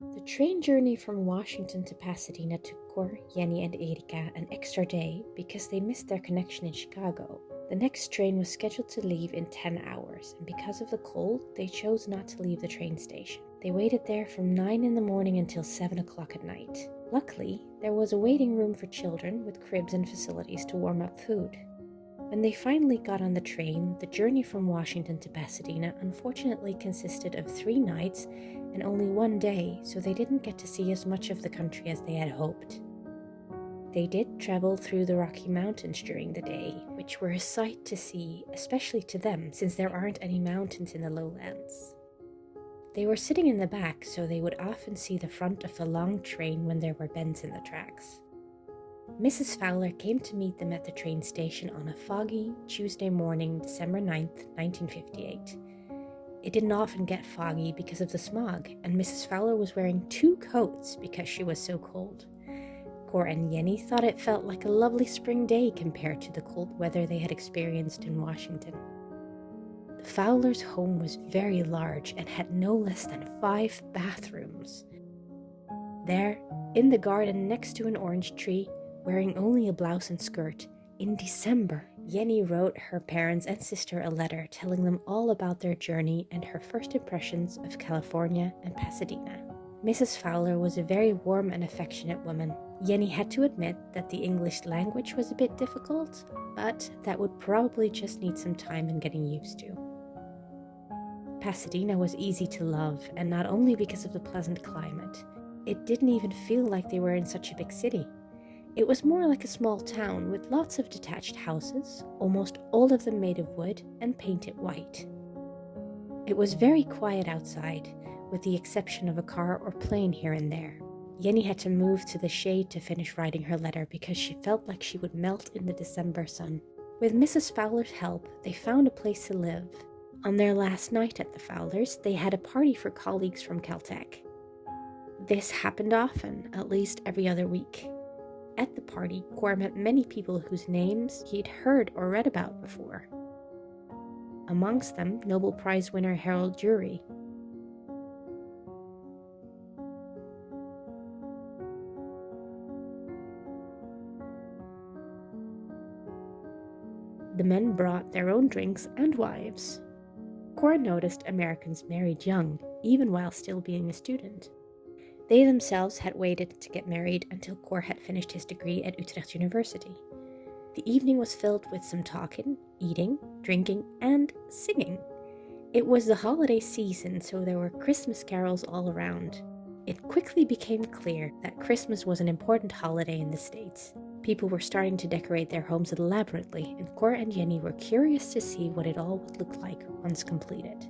The train journey from Washington to Pasadena took Cor, Jenny, and Erika an extra day because they missed their connection in Chicago. The next train was scheduled to leave in 10 hours, and because of the cold, they chose not to leave the train station. They waited there from 9 in the morning until 7 o'clock at night. Luckily, there was a waiting room for children with cribs and facilities to warm up food. When they finally got on the train, the journey from Washington to Pasadena unfortunately consisted of 3 nights and only one day, so they didn't get to see as much of the country as they had hoped. They did travel through the Rocky Mountains during the day, which were a sight to see, especially to them, since there aren't any mountains in the lowlands. They were sitting in the back, so they would often see the front of the long train when there were bends in the tracks. Mrs. Fowler came to meet them at the train station on a foggy Tuesday morning, December 9th, 1958. It didn't often get foggy because of the smog, and Mrs. Fowler was wearing 2 coats because she was so cold. Cor and Jenny thought it felt like a lovely spring day compared to the cold weather they had experienced in Washington. The Fowlers' home was very large and had no less than 5 bathrooms. There, in the garden next to an orange tree, wearing only a blouse and skirt, in December, Jenny wrote her parents and sister a letter telling them all about their journey and her first impressions of California and Pasadena. Mrs. Fowler was a very warm and affectionate woman. Jenny had to admit that the English language was a bit difficult, but that would probably just need some time in getting used to. Pasadena was easy to love, and not only because of the pleasant climate. It didn't even feel like they were in such a big city. It was more like a small town with lots of detached houses, almost all of them made of wood and painted white. It was very quiet outside, with the exception of a car or plane here and there. Jenny had to move to the shade to finish writing her letter because she felt like she would melt in the December sun. With Mrs. Fowler's help, they found a place to live. On their last night at the Fowlers, they had a party for colleagues from Caltech. This happened often, at least every other week. At the party, Cor met many people whose names he'd heard or read about before. Amongst them, Nobel Prize winner Harold Urey. The men brought their own drinks and wives. Cor noticed Americans married young, even while still being a student. They themselves had waited to get married until Cor had finished his degree at Utrecht University. The evening was filled with some talking, eating, drinking, and singing. It was the holiday season, so there were Christmas carols all around. It quickly became clear that Christmas was an important holiday in the States. People were starting to decorate their homes elaborately, and Cor and Jenny were curious to see what it all would look like once completed.